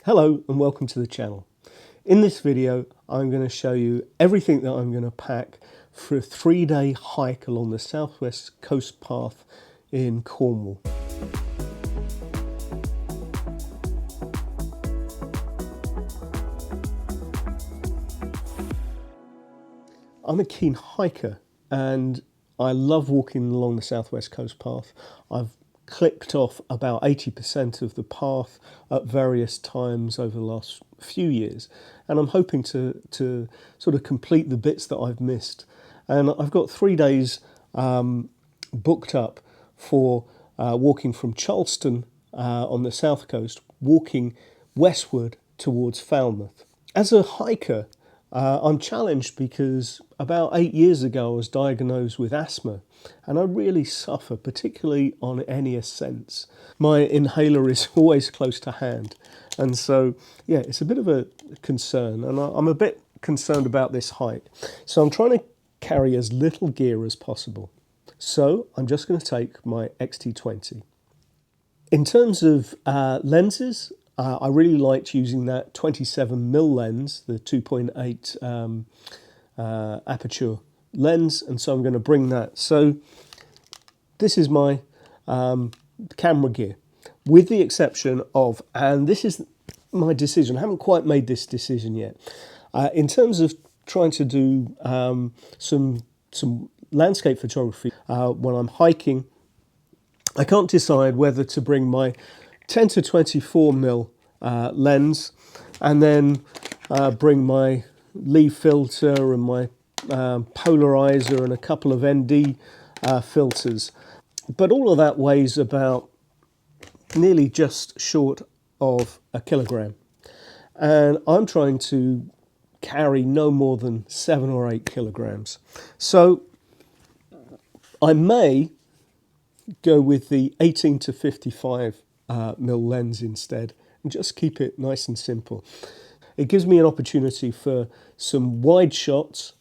Hello and welcome to the channel. In this video I'm going to show you everything that I'm going to pack for a 3-day hike along the southwest coast path in Cornwall. I'm a keen hiker and I love walking along the southwest coast path. I've clicked off about 80% of the path at various times over the last few years, and I'm hoping to sort of complete the bits that I've missed. And I've got 3 days booked up for walking from Charlestown on the south coast, walking westward towards Falmouth. As a hiker, I'm challenged because about 8 years ago I was diagnosed with asthma and I really suffer, particularly on any ascents. My inhaler is always close to hand, and so yeah, it's a bit of a concern, and I'm a bit concerned about this hike. So I'm trying to carry as little gear as possible. So I'm just going to take my X-T20. In terms of lenses, I really liked using that 27mm lens, the 2.8 aperture lens, and so I'm going to bring that. So this is my camera gear, with the exception of, and this is my decision, I haven't quite made this decision yet, in terms of trying to do some landscape photography when I'm hiking. I can't decide whether to bring my 10 to 24mm lens and then bring my Lee filter and my polarizer and a couple of ND filters. But all of that weighs about nearly just short of a kilogram. And I'm trying to carry no more than 7 or 8 kilograms. So I may go with the 18 to 55 mil lens instead and just keep it nice and simple. It gives me an opportunity for some wide shots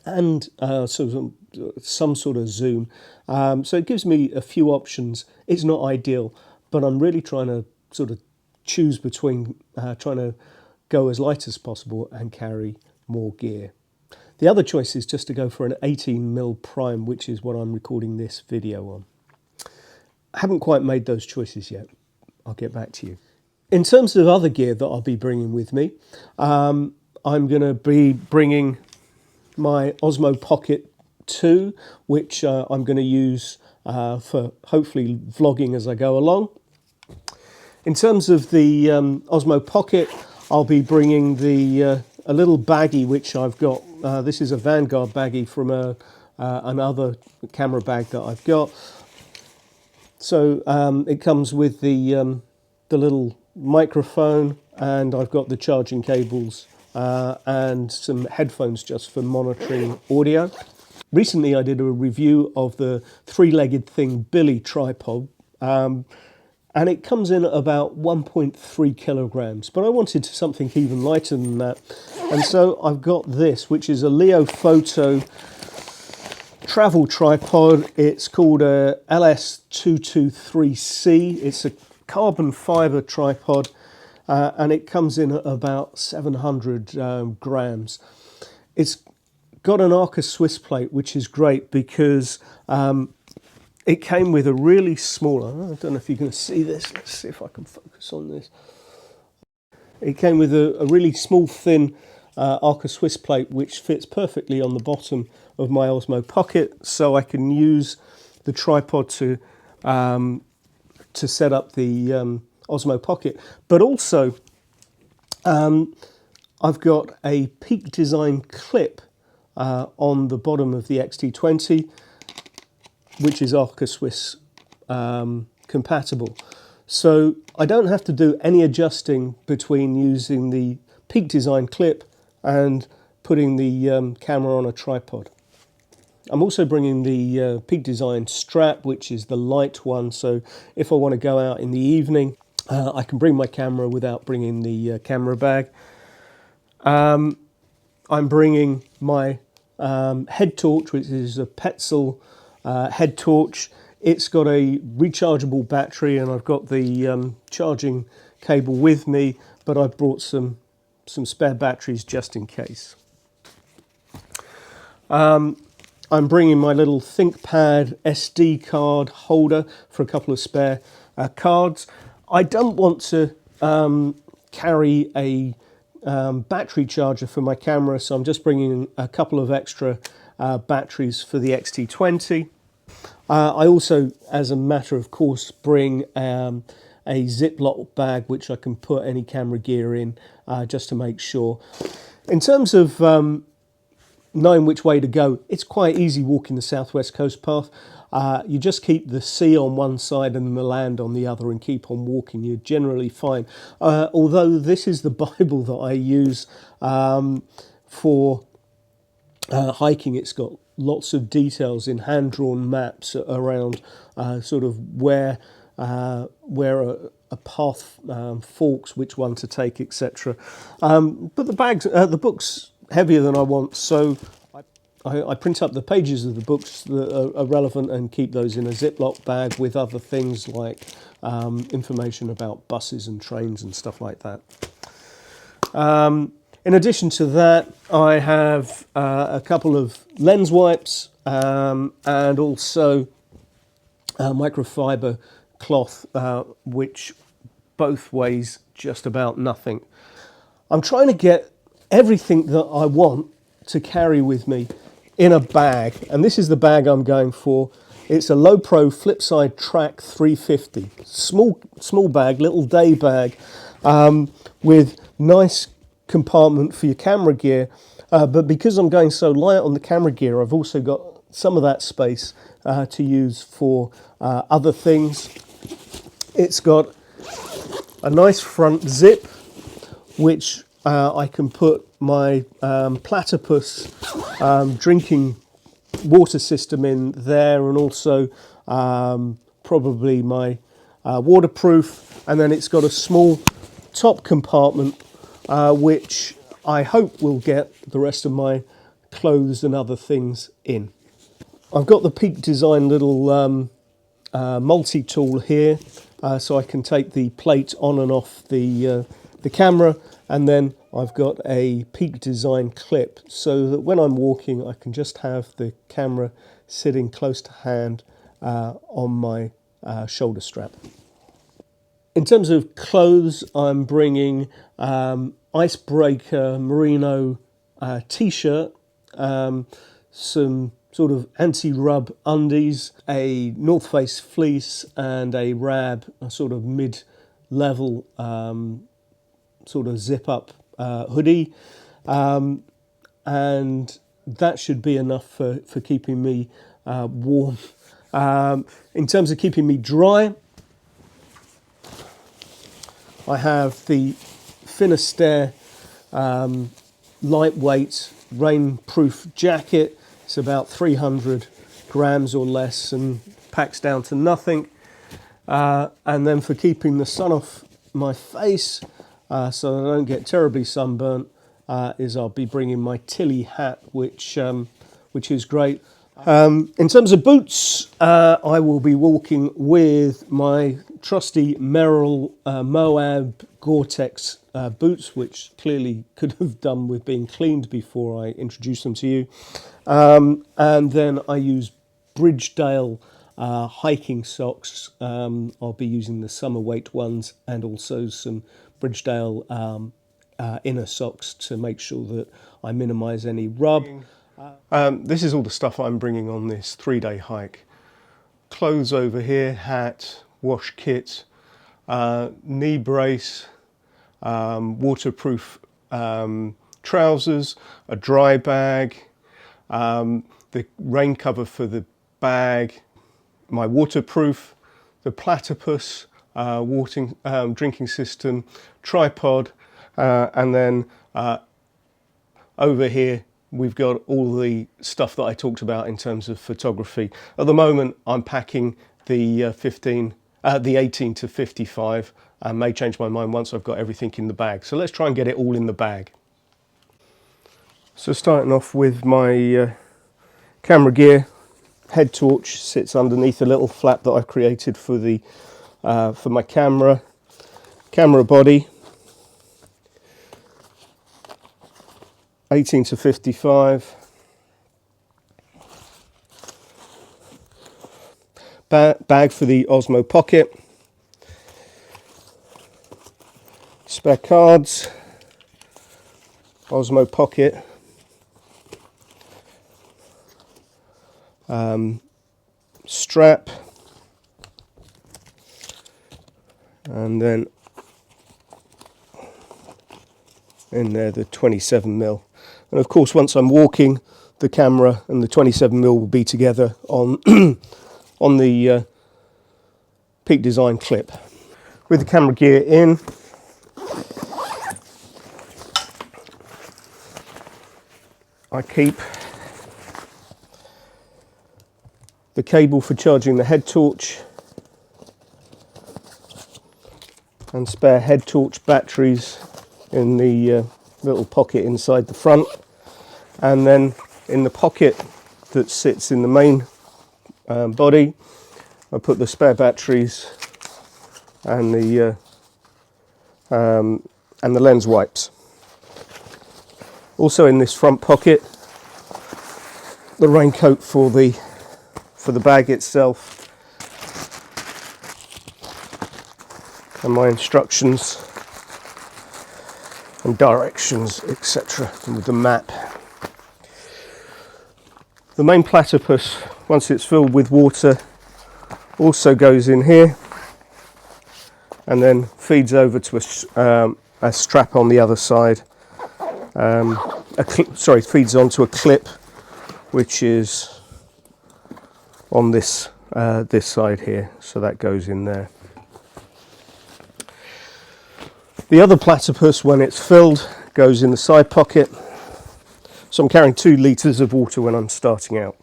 and some sort of zoom. So it gives me a few options. It's not ideal, but I'm really trying to sort of choose between trying to go as light as possible and carry more gear. The other choice is just to go for an 18mm prime, which is what I'm recording this video on. I haven't quite made those choices yet. I'll get back to you. In terms of other gear that I'll be bringing with me, I'm going to be bringing my Osmo Pocket 2, which I'm going to use for hopefully vlogging as I go along. In terms of the Osmo Pocket, I'll be bringing the a little baggie which I've got. This is a Vanguard baggie from another camera bag that I've got. So it comes with the little microphone, and I've got the charging cables and some headphones just for monitoring audio. Recently I did a review of the 3-legged thing Billy tripod, and it comes in at about 1.3 kilograms, but I wanted something even lighter than that. And so I've got this, which is a Leofoto travel tripod. It's called a LS223C. It's a carbon fiber tripod, and it comes in at about 700 grams. It's got an Arca Swiss plate, which is great because it came with a really small, I don't know if you can see this, let's see if I can focus on this. It came with a really small, thin Arca Swiss plate, which fits perfectly on the bottom of my Osmo Pocket, so I can use the tripod to set up the Osmo Pocket. But also, I've got a Peak Design clip on the bottom of the X-T20, which is Arca Swiss compatible. So I don't have to do any adjusting between using the Peak Design clip and putting the camera on a tripod. I'm also bringing the Peak Design strap, which is the light one, so if I want to go out in the evening, I can bring my camera without bringing the camera bag. I'm bringing my head torch, which is a Petzl head torch. It's got a rechargeable battery, and I've got the charging cable with me, but I've brought some spare batteries just in case. I'm bringing my little ThinkPad SD card holder for a couple of spare cards. I don't want to carry a battery charger for my camera, so I'm just bringing a couple of extra batteries for the X-T20. I also, as a matter of course, bring a Ziploc bag which I can put any camera gear in, just to make sure. In terms of knowing which way to go, it's quite easy walking the southwest coast path. You just keep the sea on one side and the land on the other and keep on walking. You're generally fine. Although this is the Bible that I use for hiking. It's got lots of details in hand-drawn maps around sort of where a path forks, which one to take, etc. But the book's heavier than I want, so I print up the pages of the books that are relevant and keep those in a Ziploc bag with other things like information about buses and trains and stuff like that. In addition to that, I have a couple of lens wipes and also microfiber cloth, which both weighs just about nothing. I'm trying to get everything that I want to carry with me in a bag, and this is the bag I'm going for. It's a Lowepro Flipside Track 350. Small bag, little day bag, with nice compartment for your camera gear, but because I'm going so light on the camera gear, I've also got some of that space to use for other things. It's got a nice front zip, which I can put my platypus drinking water system in there, and also probably my waterproof, and then it's got a small top compartment which I hope will get the rest of my clothes and other things in. I've got the Peak Design little multi-tool here, so I can take the plate on and off the camera, and then I've got a Peak Design clip so that when I'm walking I can just have the camera sitting close to hand on my shoulder strap. In terms of clothes, I'm bringing icebreaker merino t-shirt, some sort of anti-rub undies, a North Face fleece, and a Rab, a sort of mid-level sort of zip-up hoodie, and that should be enough for keeping me warm. In terms of keeping me dry, I have the Finisterre lightweight rainproof jacket. It's about 300 grams or less and packs down to nothing. And then for keeping the sun off my face, so I don't get terribly sunburnt, is I'll be bringing my Tilly hat, which is great. In terms of boots, I will be walking with my trusty Merrell Moab Gore-Tex boots, which clearly could have done with being cleaned before I introduce them to you. And then I use Bridgedale hiking socks. I'll be using the summer weight ones and also some Bridgedale inner socks to make sure that I minimise any rub. This is all the stuff I'm bringing on this 3-day hike. Clothes over here, hat, wash kit, knee brace, waterproof trousers, a dry bag, the rain cover for the bag, my waterproof, the platypus drinking system, tripod, and then over here we've got all the stuff that I talked about in terms of photography. At the moment I'm packing the 18 to 55. I may change my mind once I've got everything in the bag. So let's try and get it all in the bag. So starting off with my camera gear, head torch sits underneath a little flap that I've created for the for my camera. Camera body 18 to 55. Bag for the Osmo Pocket. Spare cards. Osmo Pocket. Strap. And then in there the 27mm. And of course, once I'm walking, the camera and the 27mm will be together on on the Peak Design clip. With the camera gear in, I keep the cable for charging the head torch and spare head torch batteries in the little pocket inside the front, and then in the pocket that sits in the main body I put the spare batteries and the lens wipes. Also in this front pocket, the raincoat for the bag itself, and my instructions and directions, etc., and with the map. The main platypus, once it's filled with water, also goes in here and then feeds over to a strap on the other side. Feeds onto a clip which is on this side here, so that goes in there. The other platypus, when it's filled, goes in the side pocket. So I'm carrying 2 litres of water when I'm starting out.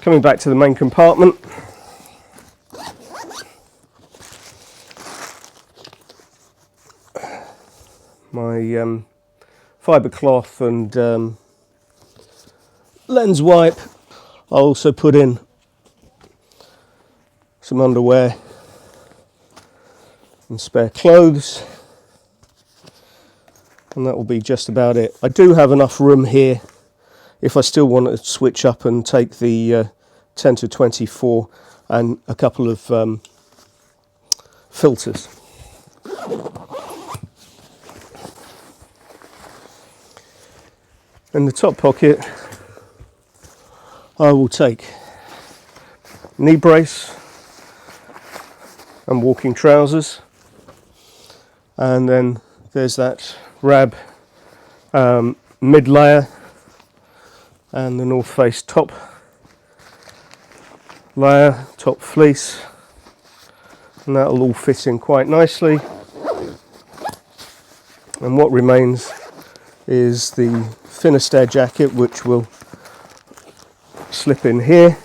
Coming back to the main compartment, my fibre cloth and lens wipe. I also put in some underwear and spare clothes, and that will be just about it. I do have enough room here if I still want to switch up and take the 10 to 24 and a couple of filters. In the top pocket, I will take knee brace and walking trousers, and then there's that Rab mid layer and the North Face top layer, top fleece, and that'll all fit in quite nicely. And what remains is the Finisterre jacket, which will slip in here.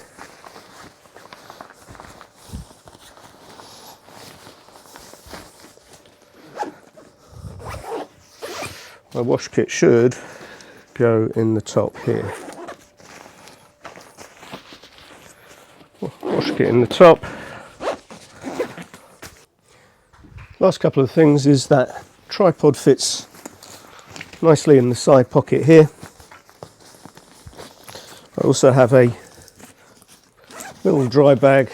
My wash kit should go in the top here. Wash kit in the top. Last couple of things is that tripod fits nicely in the side pocket here. I also have a little dry bag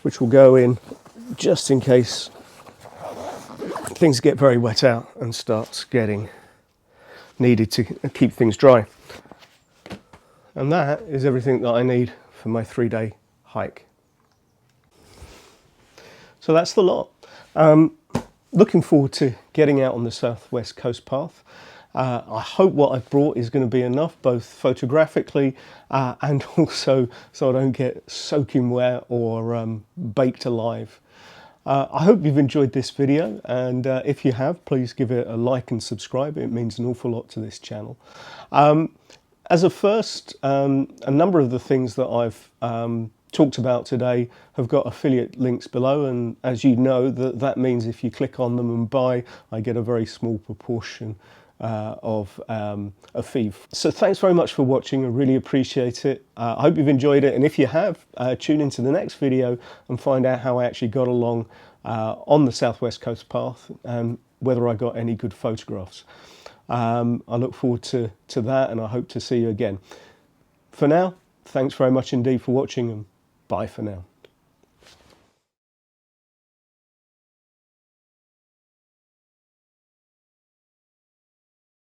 which will go in just in case things get very wet out and starts getting needed to keep things dry. And that is everything that I need for my 3-day hike. So that's the lot. Looking forward to getting out on the southwest coast path. I hope what I've brought is going to be enough, both photographically and also so I don't get soaking wet or baked alive. I hope you've enjoyed this video, and if you have, please give it a like and subscribe. It means an awful lot to this channel. As a first, a number of the things that I've talked about today have got affiliate links below, and as you know, that means if you click on them and buy, I get a very small proportion of a fee. So thanks very much for watching. I really appreciate it. I hope you've enjoyed it, and if you have, tune into the next video and find out how I actually got along on the Southwest Coast Path and whether I got any good photographs. I look forward to that, and I hope to see you again. For now, thanks very much indeed for watching, and bye for now.